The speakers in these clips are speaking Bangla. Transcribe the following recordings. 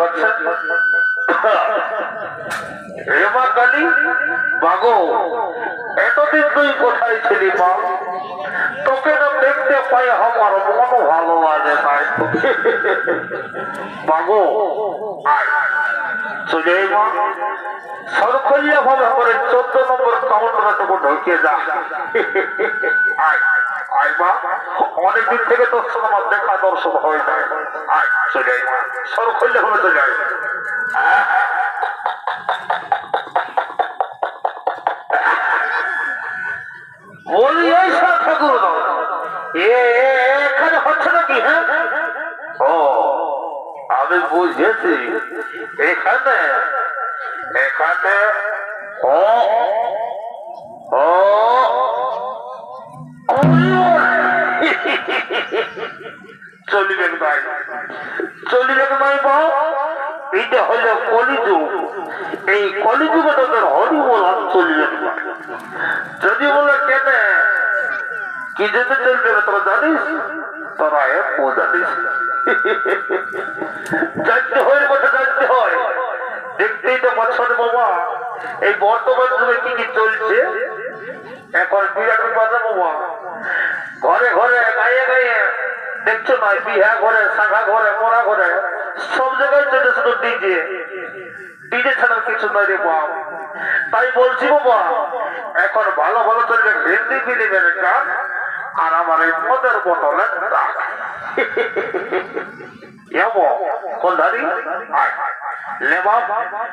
আছে মা কালী বাগো এতদিন তুই কোথায় ছিলি মা তোকে না দেখতে পাই আমার মন ভালো লাগে তাই বাগো চলে মা সরকলিয়া ভাবে করে 14 নম্বর কাউন্টারটুকু ঢুকে যা আয় মা অনেকদিন থেকে তোর সঙ্গে আমার দেখা দর্শন হয় না আয় চলে মা সরকলিয়া ভাবে চলে যায় বলি এই ঠাকুর এখানে হচ্ছে নাকি হ্যাঁ ও আমি বুঝেছি এখানে এখানে ও ও চলিবেন ভাই বাবু এটা হলো কলিযুগ এই কলিযুগে তোদের হরিবল চলিবেন যদি বলে কেন কি যেতে চলবে তোরা জানিস তোরা একটু জানিস জানতে হয় কথা জানতে হয় দেখতেই তো বছর বাবা এই বর্তমান যুগে কি কি চলছে এখন বিরাট বাজা বাবা ঘরে ঘরে গায়ে গায়ে দেখছো না বিহা ঘরে শাখা ঘরে মোড়া ঘরে সব জায়গায় চলে শুধু ডিজে ছাড়ার কিছু নয় রে বাপ তাই বলছি বাবা এখন ভালো ভালো চলবে হিন্দি ফিল্মের গান আর আমার এই মদের বোতলের দাগ কোন ধারি ले बाप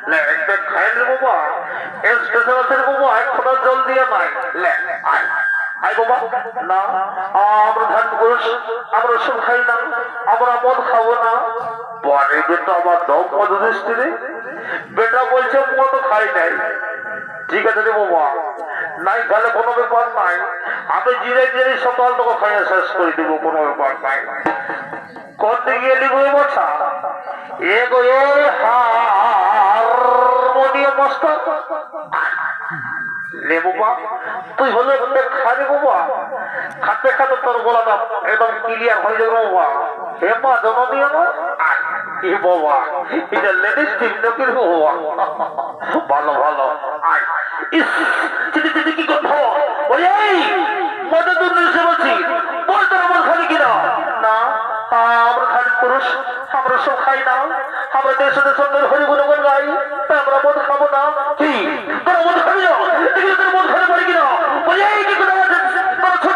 ले एक बैग खाए ले बाबा एक स्टेशन আছে বাবা এক ফোঁটা জল দিয়ে নাই ले আয় আয় বাবা না আমরা ধান পুরুষ আমরা সব খাই না আমরা মদ খাবো না পরে বেটা আমার দম মদ দৃষ্টি বেটা বলছে মদ খাই নাই ঠিক আছে রে বাবা নাই তাহলে কোনো ব্যাপার নাই আমি জিরে জিরে সকাল থেকে খাইয়ে শেষ করে দিব কোনো ব্যাপার নাই করতে গিয়ে লিখবো বছা এগো হারমোনিয়াম মাস্টার লে বাবা তুই হলে খারে বাবা খাতে খাতে তোর গলাটা একদম ক্লিয়ার হয়ে যাবে বাবা হে মা জননী আমার এ বাবা এটা লেডিস টিম নাকি বাবা ভালো ভালো ইস চিঠি চিঠি কি কথা ওই মদে দূর এসে বলছি বল তোর আমার খালি কিনা না আমরা খালি পুরুষ আমরা সব খাই না আমরা দেশে সুন্দর হরি গুণ গাই তাই আমরা মদ খাবো না কি তোরা মদ খাবি না দেখি তোর মদ খাবে পারি কিনা ওই কি কথা ছোট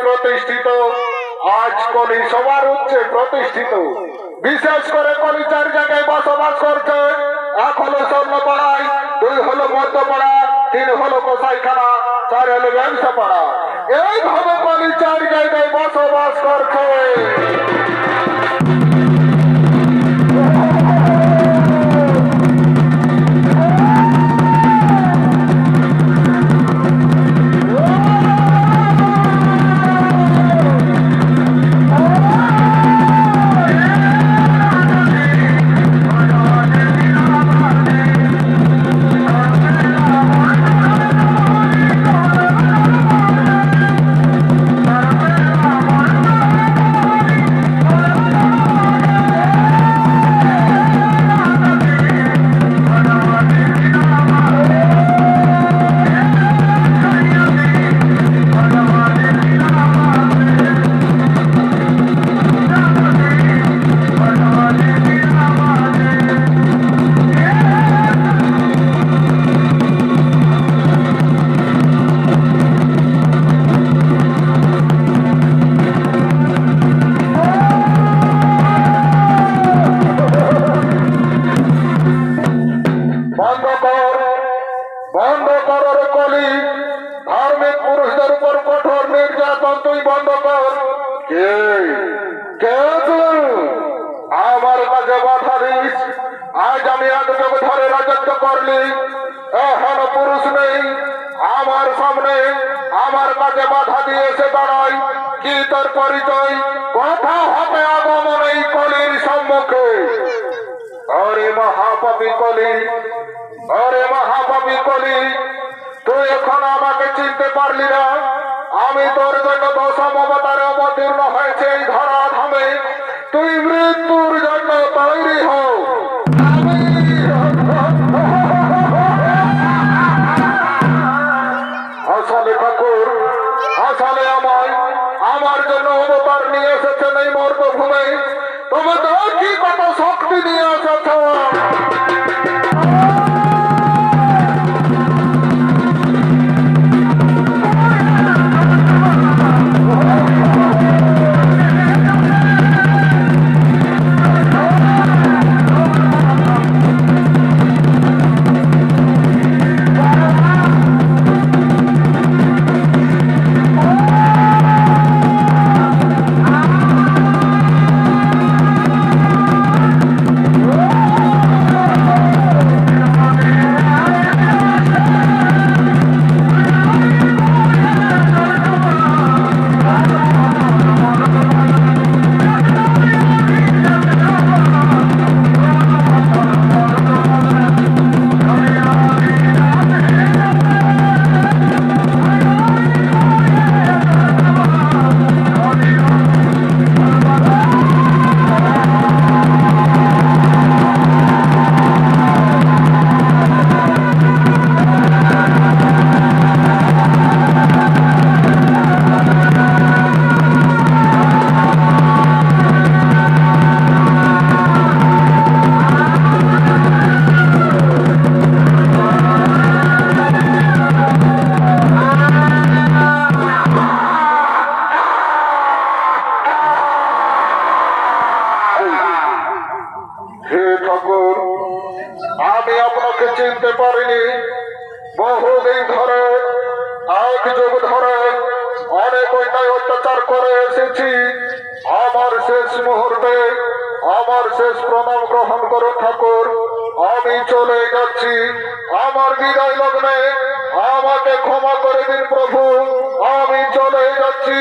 প্রতিষ্ঠিত আজ কলি সবার উচ্চে প্রতিষ্ঠিত বিশেষ করে কলি 4 জায়গায় বসবাস করছে 1 হলো স্বর্ণপাড়ায় 2 হলো মধ্যপাড়া 3 হলো কসাইখানা 4 হলো ব্যবসাপাড়া এইভাবে কলি 4 জায়গায় বসবাস করছে শুনে আমার কাছে বাধা দিয়ে এসে দাঁড়ায়। কি তোর পরিচয়? কথা হবে আগমন এই কলির সম্মুখে। আরে মহাপাপী কলি, আরে মহাপাপী কলি, তুই এখন আমাকে চিনতে পারলি না? আমি তোর জন্য দশম অবতারে অবতীর্ণ হয়েছে এই ধরা ধামে। তুই মৃত্যুর জন্য তৈরি হও। আসলে ঠাকুর, আসলে আমার জন্য অবতার নিয়ে এসেছেন এই মর্তভূমে। তবে তো কি কত শক্তি নিয়ে এসেছ। আমি আপনাকে চিনতে পারিনি। বহুদিন ধরে, এক যুগ ধরে অনেক অন্যায় অত্যাচার করে এসেছি। আমার শেষ মুহূর্তে আমার শেষ প্রণাম গ্রহণ করুন ঠাকুর। আমি চলে যাচ্ছি। আমার বিদায় লগ্নে আমাকে ক্ষমা করে দিন প্রভু। আমি চলে যাচ্ছি।